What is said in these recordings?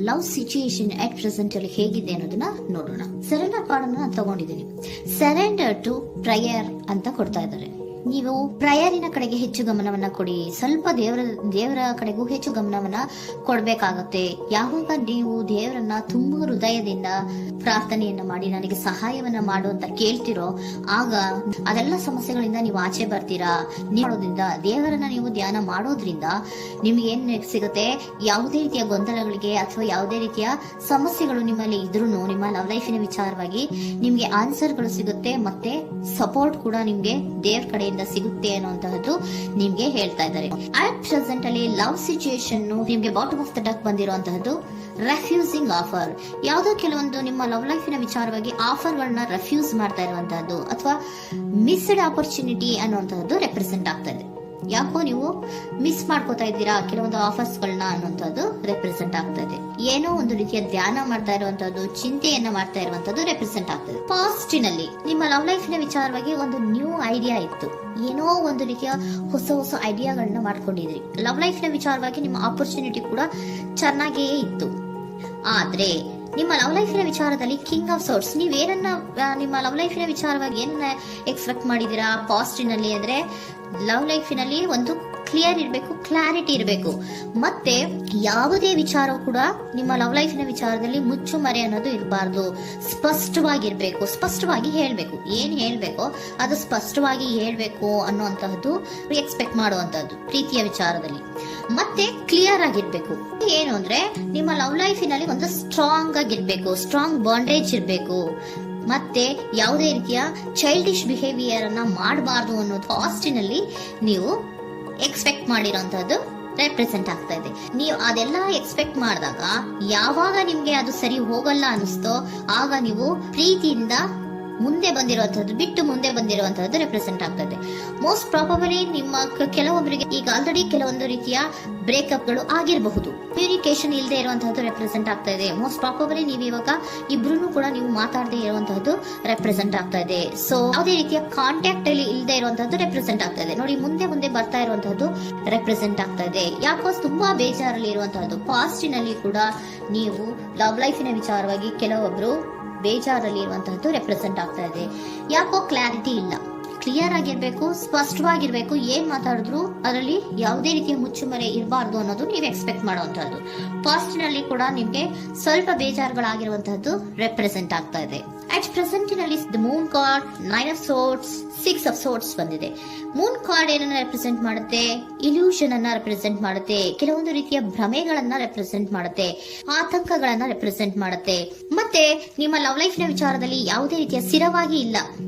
Love situation at present ಅಲ್ಲಿ ಹೇಗಿದೆ ಅನ್ನೋದನ್ನ ನೋಡೋಣ. ಸರೆಂಡರ್ ಕಾರ್ಡ್ ಅನ್ನ ನಾನು ತಗೊಂಡಿದ್ದೀನಿ. ಸರೆಂಡರ್ ಟು ಪ್ರಯರ್ ಅಂತ ಕೊಡ್ತಾ ಇದ್ದಾರೆ. ನೀವು ಪ್ರಯರಿನ ಕಡೆಗೆ ಹೆಚ್ಚು ಗಮನವನ್ನ ಕೊಡಿ, ಸ್ವಲ್ಪ ದೇವರ ಕಡೆಗೂ ಹೆಚ್ಚು ಗಮನವನ್ನ ಕೊಡ್ಬೇಕಾಗತ್ತೆ. ಯಾವಾಗ ನೀವು ದೇವರನ್ನ ತುಂಬಾ ಹೃದಯದಿಂದ ಪ್ರಾರ್ಥನೆಯನ್ನ ಮಾಡಿ ನನಗೆ ಸಹಾಯವನ್ನ ಮಾಡು ಅಂತ ಕೇಳ್ತಿರೋ, ಆಗ ಅದೆಲ್ಲ ಸಮಸ್ಯೆಗಳಿಂದ ನೀವು ಆಚೆ ಬರ್ತೀರಾ. ಮಾಡೋದ್ರಿಂದ, ದೇವರನ್ನ ನೀವು ಧ್ಯಾನ ಮಾಡೋದ್ರಿಂದ ನಿಮ್ಗೆ ಏನ್ ಸಿಗುತ್ತೆ, ಯಾವುದೇ ರೀತಿಯ ಗೊಂದಲಗಳಿಗೆ ಅಥವಾ ಯಾವುದೇ ರೀತಿಯ ಸಮಸ್ಯೆಗಳು ನಿಮ್ಮಲ್ಲಿ ಇದ್ರೂ ನಿಮ್ಮ ಲವ್ ಲೈಫಿನ ವಿಚಾರವಾಗಿ ನಿಮ್ಗೆ ಆನ್ಸರ್ಗಳು ಸಿಗುತ್ತೆ, ಮತ್ತೆ ಸಪೋರ್ಟ್ ಕೂಡ ನಿಮ್ಗೆ ದೇವ್ರ ಕಡೆ ಸಿಗುತ್ತೆ ಅನ್ನುವಂತಹದ್ದು ನಿಮ್ಗೆ ಹೇಳ್ತಾ ಇದ್ದಾರೆ. ಅಟ್ ಪ್ರೆಸೆಂಟ್ ಅಲ್ಲಿ ಲವ್ ಸಿಚುಯೇಷನ್ ನಿಮ್ಗೆ ಬಾಟಮ್ ಆಫ್ ದ ಡಕ್ ಬಂದಿರುವಂತಹದ್ದು ರೆಫ್ಯೂಸಿಂಗ್ ಆಫರ್. ಯಾವುದೋ ಕೆಲವೊಂದು ನಿಮ್ಮ ಲವ್ ಲೈಫಿನ ವಿಚಾರವಾಗಿ ಆಫರ್ ಗಳನ್ನ ರೆಫ್ಯೂಸ್ ಮಾಡ್ತಾ ಇರುವಂತಹದ್ದು ಅಥವಾ ಮಿಸ್ಡ್ ಆಪರ್ಚುನಿಟಿ ಅನ್ನುವಂತಹದ್ದು ರೆಪ್ರೆಸೆಂಟ್ ಆಗ್ತಾ ಇದೆ. ಯಾಕೋ ನೀವು ಮಿಸ್ ಮಾಡ್ಕೋತಾ ಇದ್ದೀರಾ ಕೆಲವೊಂದು ಆಫರ್ಸ್ ಗಳನ್ನ ಅನ್ನುವಂಥದ್ದು ರೆಪ್ರೆಸೆಂಟ್ ಆಗ್ತಾ ಇದೆ. ಏನೋ ಒಂದು ರೀತಿಯ ಧ್ಯಾನ ಮಾಡ್ತಾ ಇರುವಂತಹದ್ದು, ಚಿಂತೆಯನ್ನ ಮಾಡ್ತಾ ಇರುವಂತದ್ದು ರೆಪ್ರೆಸೆಂಟ್ ಆಗ್ತದೆ. ಪಾಸ್ಟಿನಲ್ಲಿ ನಿಮ್ಮ ಲವ್ ಲೈಫಿನ ವಿಚಾರವಾಗಿ ಒಂದು ನ್ಯೂ ಐಡಿಯಾ ಇತ್ತು, ಏನೋ ಒಂದು ರೀತಿಯ ಹೊಸ ಐಡಿಯಾಗಳನ್ನ ಮಾಡ್ಕೊಂಡಿದ್ರಿ. ಲವ್ ಲೈಫಿನ ವಿಚಾರವಾಗಿ ನಿಮ್ಮ ಆಪರ್ಚುನಿಟಿ ಕೂಡ ಚೆನ್ನಾಗಿಯೇ ಇತ್ತು. ಆದ್ರೆ ನಿಮ್ಮ ಲವ್ ಲೈಫಿನ ವಿಚಾರದಲ್ಲಿ ಕಿಂಗ್ ಆಫ್ ಸೋರ್ಟ್ಸ್, ನೀವೇನನ್ನ ನಿಮ್ಮ ಲವ್ ಲೈಫಿನ ವಿಚಾರವಾಗಿ ಏನನ್ನ ಎಕ್ಸ್ಪೆಕ್ಟ್ ಮಾಡಿದೀರಾ ಪಾಸ್ಟಿನಲ್ಲಿ ಅಂದ್ರೆ, ಲವ್ ಲೈಫಿನಲ್ಲಿ ಒಂದು ಕ್ಲಿಯರ್ ಇರಬೇಕು, ಕ್ಲಾರಿಟಿ ಇರಬೇಕು, ಮತ್ತೆ ಯಾವುದೇ ವಿಚಾರ ಕೂಡ ನಿಮ್ಮ ಲವ್ ಲೈಫಿನ ವಿಚಾರದಲ್ಲಿ ಮುಚ್ಚುಮರೆ ಅನ್ನೋದು ಇರಬಾರ್ದು. ಸ್ಪಷ್ಟವಾಗಿರ್ಬೇಕು, ಸ್ಪಷ್ಟವಾಗಿ ಹೇಳ್ಬೇಕು, ಏನ್ ಹೇಳ್ಬೇಕೋ ಅದು ಸ್ಪಷ್ಟವಾಗಿ ಹೇಳ್ಬೇಕು ಅನ್ನುವಂತಹದ್ದು ಎಕ್ಸ್ಪೆಕ್ಟ್ ಮಾಡುವಂತಹದ್ದು ಪ್ರೀತಿಯ ವಿಚಾರದಲ್ಲಿ. ಮತ್ತೆ ಕ್ಲಿಯರ್ ಆಗಿರ್ಬೇಕು. ಏನು ಅಂದ್ರೆ ನಿಮ್ಮ ಲವ್ ಲೈಫಿನಲ್ಲಿ ಒಂದು ಸ್ಟ್ರಾಂಗ್ ಆಗಿರ್ಬೇಕು, ಸ್ಟ್ರಾಂಗ್ ಬಾಂಡೇಜ್ ಇರಬೇಕು, ಮತ್ತೆ ಯಾವುದೇ ರೀತಿಯ ಚೈಲ್ಡಿಶ್ ಬಿಹೇವಿಯರ್ ಅನ್ನ ಮಾಡಬಾರ್ದು ಅನ್ನೋದು ಪಾಸ್ಟಿನಲ್ಲಿ ನೀವು ಎಕ್ಸ್ಪೆಕ್ಟ್ ಮಾಡಿರೋಂಥದ್ದು ರೆಪ್ರೆಸೆಂಟ್ ಆಗ್ತಾ ಇದೆ. ನೀವು ಅದೆಲ್ಲ ಎಕ್ಸ್ಪೆಕ್ಟ್ ಮಾಡಿದಾಗ ಯಾವಾಗ ನಿಮ್ಗೆ ಅದು ಸರಿ ಹೋಗಲ್ಲ ಅನಿಸ್ತೋ ಆಗ ನೀವು ಪ್ರೀತಿಯಿಂದ ಮುಂದೆ ಬಂದಿರುವಂತಹದ್ದು ಬಿಟ್ಟು ಮುಂದೆ ಬಂದಿರುವಂತಹದ್ದು ರೆಪ್ರೆಸೆಂಟ್ ಆಗ್ತದೆ. ಮೋಸ್ಟ್ ಪ್ರಾಬಬಲಿ ನಿಮ್ಮ ಕೆಲವೊಬ್ಬರಿಗೆ ಈಗ ಆಲ್ರೆಡಿ ಕೆಲವೊಂದು ರೀತಿಯ ಬ್ರೇಕಪ್ ಗಳು ಆಗಿರಬಹುದು, ಕಮ್ಯುನಿಕೇಶನ್ ಇಲ್ಲದೆ ಇರುವಂತಹದ್ದು ರೆಪ್ರೆಸೆಂಟ್ ಆಗ್ತಾ ಇದೆ. ಮೋಸ್ಟ್ ಪ್ರಾಬಬಲಿ ನೀವು ಇವಾಗ ಇಬ್ರು ಕೂಡ ನೀವು ಮಾತಾಡದೆ ಇರುವಂತಹದ್ದು ರೆಪ್ರೆಸೆಂಟ್ ಆಗ್ತಾ ಇದೆ. ಸೊ ಯಾವುದೇ ರೀತಿಯ ಕಾಂಟ್ಯಾಕ್ಟ್ ಅಲ್ಲಿ ಇಲ್ಲದೆ ಇರುವಂತಹದ್ದು ರೆಪ್ರೆಸೆಂಟ್ ಆಗ್ತಾ ಇದೆ. ನೋಡಿ, ಮುಂದೆ ಬರ್ತಾ ಇರುವಂತಹದ್ದು ರೆಪ್ರೆಸೆಂಟ್ ಆಗ್ತಾ ಇದೆ. ಯಾಕೋ ತುಂಬಾ ಬೇಜಾರಲ್ಲಿ ಇರುವಂತಹದ್ದು. ಪಾಸ್ಟಿನಲ್ಲಿ ಕೂಡ ನೀವು ಲವ್ ಲೈಫಿನ ವಿಚಾರವಾಗಿ ಕೆಲವೊಬ್ರು ಬೇಜಾರಲ್ಲಿ ಇರುವಂತಹದ್ದು ರೆಪ್ರೆಸೆಂಟ್ ಆಗ್ತಾ ಇದೆ. ಯಾಕೋ ಕ್ಲಾರಿಟಿ ಇಲ್ಲ, ಕ್ಲಿಯರ್ ಆಗಿರ್ಬೇಕು, ಸ್ಪಷ್ಟವಾಗಿರ್ಬೇಕು, ಏನ್ ಮಾತಾಡಿದ್ರು ಅದರಲ್ಲಿ ಯಾವುದೇ ರೀತಿಯ ಮುಚ್ಚುಮರೆ ಇರಬಾರ್ದು ಅನ್ನೋದು ನೀವು ಎಕ್ಸ್ಪೆಕ್ಟ್ ಮಾಡುವಂತಹದ್ದು. ಪಾಸ್ಟಿನಲ್ಲಿ ಕೂಡ ನಿಮ್ಗೆ ಸ್ವಲ್ಪ ಬೇಜಾರುಗಳಾಗಿರುವಂತಹದ್ದು ರೆಪ್ರೆಸೆಂಟ್ ಆಗ್ತಾ ಇದೆ. ಅಟ್ ಪ್ರೆಸೆಂಟಿನಲ್ಲಿ the moon card, 9 of swords, 6 of swords ಬಂದಿದೆ. ಮೂನ್ ಕಾರ್ಡ್ ಏನನ್ನ ರೆಪ್ರೆಸೆಂಟ್ ಮಾಡುತ್ತೆ? ಇಲ್ಯೂಷನ್ ಅನ್ನ ರೆಪ್ರೆಸೆಂಟ್ ಮಾಡುತ್ತೆ, ಕೆಲವೊಂದು ರೀತಿಯ ಭ್ರಮೆಗಳನ್ನ ರೆಪ್ರೆಸೆಂಟ್ ಮಾಡುತ್ತೆ, ಆತಂಕಗಳನ್ನ ರೆಪ್ರೆಸೆಂಟ್ ಮಾಡುತ್ತೆ. ಮತ್ತೆ ನಿಮ್ಮ ಲವ್ ಲೈಫಿನ ವಿಚಾರದಲ್ಲಿ ಯಾವುದೇ ರೀತಿಯ ಸ್ಥಿರವಾಗಿ ಇಲ್ಲ,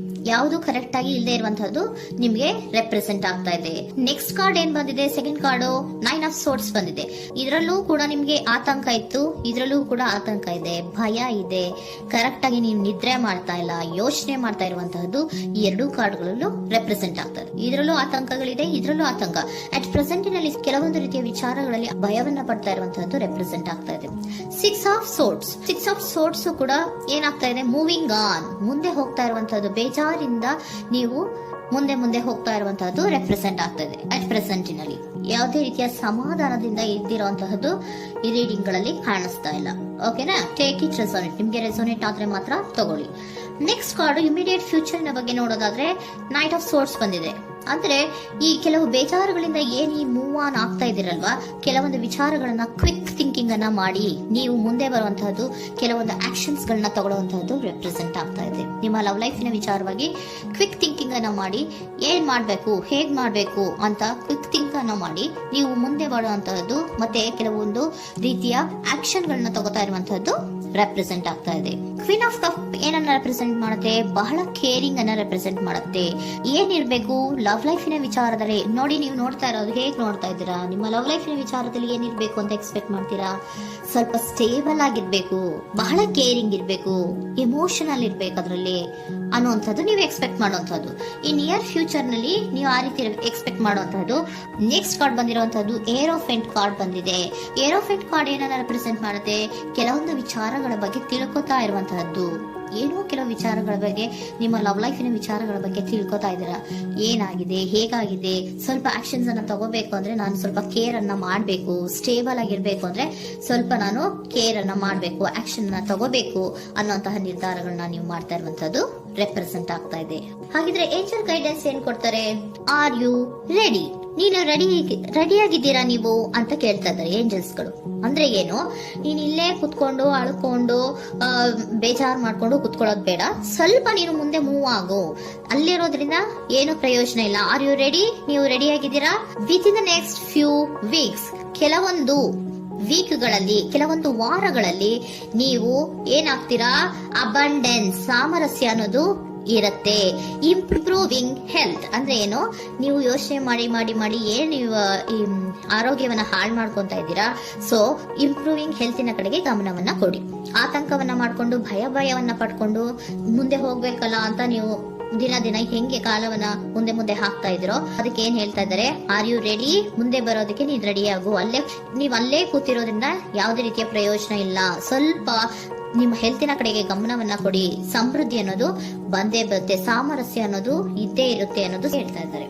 ಯಾವುದು ಕರೆಕ್ಟ್ ಆಗಿ ಇಲ್ಲದೆ ಇರುವಂತಹದ್ದು ನಿಮ್ಗೆ ರೆಪ್ರೆಸೆಂಟ್ ಆಗ್ತಾ ಇದೆ. ನೆಕ್ಸ್ಟ್ ಕಾರ್ಡ್ ಏನ್ ಬಂದಿದೆ? ಸೆಕೆಂಡ್ ಕಾರ್ಡ್ 9 ಆಫ್ ಸೋರ್ಟ್ಸ್ ಬಂದಿದೆ. ಇದರಲ್ಲೂ ಕೂಡ ನಿಮ್ಗೆ ಆತಂಕ ಇತ್ತು, ಇದರಲ್ಲೂ ಕೂಡ ಆತಂಕ ಇದೆ, ಭಯ ಇದೆ, ಕರೆಕ್ಟ್ ಆಗಿ ನೀವು ನಿದ್ರೆ ಮಾಡ್ತಾ ಇಲ್ಲ, ಯೋಚನೆ ಮಾಡ್ತಾ ಇರುವಂತಹದ್ದು ಈ ಎರಡೂ ಕಾರ್ಡ್ಗಳಲ್ಲೂ ರೆಪ್ರೆಸೆಂಟ್ ಆಗ್ತದೆ. ಇದರಲ್ಲೂ ಆತಂಕಗಳಿದೆ, ಇದರಲ್ಲೂ ಆತಂಕ. ಅಟ್ ಪ್ರೆಸೆಂಟಿನಲ್ಲಿ ಕೆಲವೊಂದು ರೀತಿಯ ವಿಚಾರಗಳಲ್ಲಿ ಭಯವನ್ನ ಪಡ್ತಾ ಇರುವಂತಹದ್ದು ರೆಪ್ರೆಸೆಂಟ್ ಆಗ್ತಾ ಇದೆ. 6 ಆಫ್ ಸೋರ್ಟ್ಸ್ ಕೂಡ ಏನಾಗ್ತಾ ಇದೆ? ಮೂವಿಂಗ್ ಆನ್, ಮುಂದೆ ಹೋಗ್ತಾ ಇರುವಂತಹದ್ದು, ಬೇಜಾರಿಂದ ನೀವು ಮುಂದೆ ಹೋಗ್ತಾ ಇರುವಂತಹದ್ದು ರೆಪ್ರೆಸೆಂಟ್ ಆಗ್ತದೆ. ಅಟ್ ಪ್ರೆಸೆಂಟಿನಲ್ಲಿ ಯಾವುದೇ ರೀತಿಯ ಸಮಾಧಾನದಿಂದ ಇದ್ದಿರುವಂತಹದ್ದು ಈ ರೀಡಿಂಗ್ ಗಳಲ್ಲಿ ಕಾಣಿಸ್ತಾ ಇಲ್ಲ. ಓಕೆನಾ? ಟೇಕ್ ಇಟ್ ರೆಸೋನೇಟ್, ನಿಮ್ಗೆ ರೆಸೋನೇಟ್ ಆದ್ರೆ ಮಾತ್ರ ತಗೊಳ್ಳಿ. ನೆಕ್ಸ್ಟ್ ಕಾರ್ಡ್ ಇಮಿಡಿಯೇಟ್ ಫ್ಯೂಚರ್ ನ ಬಗ್ಗೆ ನೋಡೋದಾದ್ರೆ ನೈಟ್ ಆಫ್ ಸೋರ್ಟ್ಸ್ ಬಂದಿದೆ. ಅಂದ್ರೆ ಈ ಕೆಲವು ಬೇಜಾರುಗಳಿಂದ ಏನ್ ಈ ಮೂವ್ ಆನ್ ಆಗ್ತಾ ಇದಿರಲ್ವಾ, ಕೆಲವೊಂದು ವಿಚಾರಗಳನ್ನ ಕ್ವಿಕ್ ಥಿಂಕಿಂಗ್ ಅನ್ನ ಮಾಡಿ ನೀವು ಮುಂದೆ ಬರುವಂತಹದ್ದು, ಕೆಲವೊಂದು ಆಕ್ಷನ್ಸ್ ಗಳನ್ನ ತಗೊಳ್ಳುವಂತಹದ್ದು ರೆಪ್ರೆಸೆಂಟ್ ಆಗ್ತಾ ಇದೆ. ನಿಮ್ಮ ಲವ್ ಲೈಫಿನ ವಿಚಾರವಾಗಿ ಕ್ವಿಕ್ ಥಿಂಕಿಂಗ್ ಅನ್ನ ಮಾಡಿ ಏನ್ ಮಾಡ್ಬೇಕು, ಹೇಗ್ ಮಾಡ್ಬೇಕು ಅಂತ ಕ್ವಿಕ್ ಥಿಂಕ್ ಅನ್ನ ಮಾಡಿ ನೀವು ಮುಂದೆ ಬರುವಂತಹದ್ದು, ಮತ್ತೆ ಕೆಲವೊಂದು ರೀತಿಯ ಆಕ್ಷನ್ ಗಳನ್ನ ತಗೋತಾ ಇರುವಂತಹದ್ದು ರೆಪ್ರೆಸೆಂಟ್ ಆಗ್ತಾ ಇದೆ. ಕ್ವೀನ್ ಆಫ್ ಕಪ್ ಏನನ್ನ ರೆಪ್ರೆಸೆಂಟ್ ಮಾಡುತ್ತೆ? ಬಹಳ ಕೇರಿಂಗ್ ಅನ್ನ ರೆಪ್ರೆಸೆಂಟ್ ಮಾಡುತ್ತೆ. ಏನಿರ್ಬೇಕು ಲವ್ ಲೈಫಿನ ವಿಚಾರದಲ್ಲಿ? ನೋಡಿ, ನೀವು ನೋಡ್ತಾ ಇರೋದು ಹೇಗ್ ನೋಡ್ತಾ ಇದ್ದೀರಾ? ನಿಮ್ಮ ಲವ್ ಲೈಫಿನ ವಿಚಾರದಲ್ಲಿ ಏನಿರ್ಬೇಕು ಅಂತ ಎಕ್ಸ್ಪೆಕ್ಟ್ ಮಾಡ್ತೀರಾ? ಸ್ವಲ್ಪ ಸ್ಟೇಬಲ್ ಆಗಿರ್ಬೇಕು, ಬಹಳ ಕೇರಿಂಗ್ ಇರ್ಬೇಕು, ಎಮೋಷನಲ್ ಇರ್ಬೇಕು ಅದರಲ್ಲಿ ಅನ್ನುವಂಥದ್ದು ನೀವು ಎಕ್ಸ್ಪೆಕ್ಟ್ ಮಾಡುವಂಥದ್ದು. ಈ ನಿಯರ್ ಫ್ಯೂಚರ್ ನಲ್ಲಿ ನೀವು ಆ ರೀತಿ ಎಕ್ಸ್ಪೆಕ್ಟ್ ಮಾಡುವಂತಹದ್ದು. ನೆಕ್ಸ್ಟ್ ಕಾರ್ಡ್ ಬಂದಿರುವಂತಹದ್ದು ಏರೋಫೆಂಟ್ ಕಾರ್ಡ್ ಬಂದಿದೆ. ಏರೋಫೆಂಟ್ ಕಾರ್ಡ್ ಏನನ್ನ ರೆಪ್ರೆಸೆಂಟ್ ಮಾಡುತ್ತೆ? ಕೆಲವೊಂದು ವಿಚಾರ ವಿಚಾರಗಳ ಬಗ್ಗೆ ತಿಳ್ಕೊತಾ ಇರುವಂತಹದ್ದು. ಏನೋ ಕೆಲವು ವಿಚಾರಗಳ ಬಗ್ಗೆ, ನಿಮ್ಮ ಲವ್ ಲೈಫಿನ ವಿಚಾರಗಳ ಬಗ್ಗೆ ತಿಳ್ಕೊತಾ ಇದ್ದೀರಾ. ಏನಾಗಿದೆ, ಹೇಗಾಗಿದೆ, ಸ್ವಲ್ಪ ಆಕ್ಷನ್ಸ್ ಅನ್ನ ತಗೋಬೇಕು ಅಂದ್ರೆ ನಾನು ಸ್ವಲ್ಪ ಕೇರ್ ಅನ್ನ ಮಾಡ್ಬೇಕು, ಸ್ಟೇಬಲ್ ಆಗಿರ್ಬೇಕು ಅಂದ್ರೆ ಸ್ವಲ್ಪ ನಾನು ಕೇರ್ ಅನ್ನ ಮಾಡ್ಬೇಕು, ಆಕ್ಷನ್ ಅನ್ನ ತಗೋಬೇಕು ಅನ್ನುವಂತಹ ನಿರ್ಧಾರಗಳನ್ನ ನೀವು ಮಾಡ್ತಾ ಇರುವಂತದ್ದು ರೆಪ್ರೆಸೆಂಟ್ ಆಗ್ತಾ ಇದೆ. ಹಾಗಿದ್ರೆ ಏಂಜಲ್ ಗೈಡೆನ್ಸ್ ಏನ್ ಕೊಡ್ತಾರೆ? Are you ready? ನೀನು ರೆಡಿಯಾಗಿದ್ದೀರಾ ನೀವು ಅಂತ ಕೇಳ್ತಾ ಇದ್ದಾರೆ ಏಂಜಲ್ಸ್ಗಳು. ಅಂದ್ರೆ ಏನು? ನೀನ್ ಇಲ್ಲೇ ಕುತ್ಕೊಂಡು ಅಳ್ಕೊಂಡು ಬೇಜಾರ್ ಮಾಡ್ಕೊಂಡು ಕುತ್ಕೊಳ್ಳೋದು ಬೇಡ. ಸ್ವಲ್ಪ ನೀನು ಮುಂದೆ ಮೂವ್ ಆಗು. ಅಲ್ಲಿರೋದ್ರಿಂದ ಏನು ಪ್ರಯೋಜನ ಇಲ್ಲ. Are you ready? ನೀವು ರೆಡಿಯಾಗಿದ್ದೀರಾ? Within the next few weeks, ಕೆಲವೊಂದು ವೀಕ್ಗಳಲ್ಲಿ, ಕೆಲವೊಂದು ವಾರಗಳಲ್ಲಿ ನೀವು ಏನಾಗ್ತೀರಾ? ಅಬಂಡೆನ್ಸ್, ಸಾಮರಸ್ಯ ಅನ್ನೋದು ಇರುತ್ತೆ. ಇಂಪ್ರೂವಿಂಗ್ ಹೆಲ್ತ್ ಅಂದ್ರೆ ಏನು? ನೀವು ಯೋಚನೆ ಮಾಡಿ ಮಾಡಿ ಮಾಡಿ ಏನ್ ನೀವು ಈ ಆರೋಗ್ಯವನ್ನ ಹಾಳು ಮಾಡ್ಕೊಂತ ಇದ್ದೀರಾ. ಸೊ ಇಂಪ್ರೂವಿಂಗ್ ಹೆಲ್ತಿನ ಕಡೆಗೆ ಗಮನವನ್ನ ಕೊಡಿ. ಆತಂಕವನ್ನ ಮಾಡ್ಕೊಂಡು ಭಯವನ್ನ ಪಡ್ಕೊಂಡು ಮುಂದೆ ಹೋಗ್ಬೇಕಲ್ಲ ಅಂತ ನೀವು ದಿನ ದಿನ ಹೆಂಗೆ ಕಾಲವನ್ನ ಮುಂದೆ ಹಾಕ್ತಾ ಇದ್ರೋ ಅದಕ್ಕೆ ಏನ್ ಹೇಳ್ತಾ ಇದ್ದಾರೆ? Are you ready? ಮುಂದೆ ಬರೋದಕ್ಕೆ ನೀನ್ ರೆಡಿ ಆಗು. ನೀವ್ ಅಲ್ಲೇ ಕೂತಿರೋದ್ರಿಂದ ಯಾವುದೇ ರೀತಿಯ ಪ್ರಯೋಜನ ಇಲ್ಲ. ಸ್ವಲ್ಪ ನಿಮ್ಮ ಹೆಲ್ತಿನ ಕಡೆಗೆ ಗಮನವನ್ನ ಕೊಡಿ. ಸಮೃದ್ಧಿ ಅನ್ನೋದು ಬಂದೇ ಬರುತ್ತೆ, ಸಾಮರಸ್ಯ ಅನ್ನೋದು ಇದ್ದೇ ಇರುತ್ತೆ ಅನ್ನೋದು ಹೇಳ್ತಾ ಇದ್ದಾರೆ.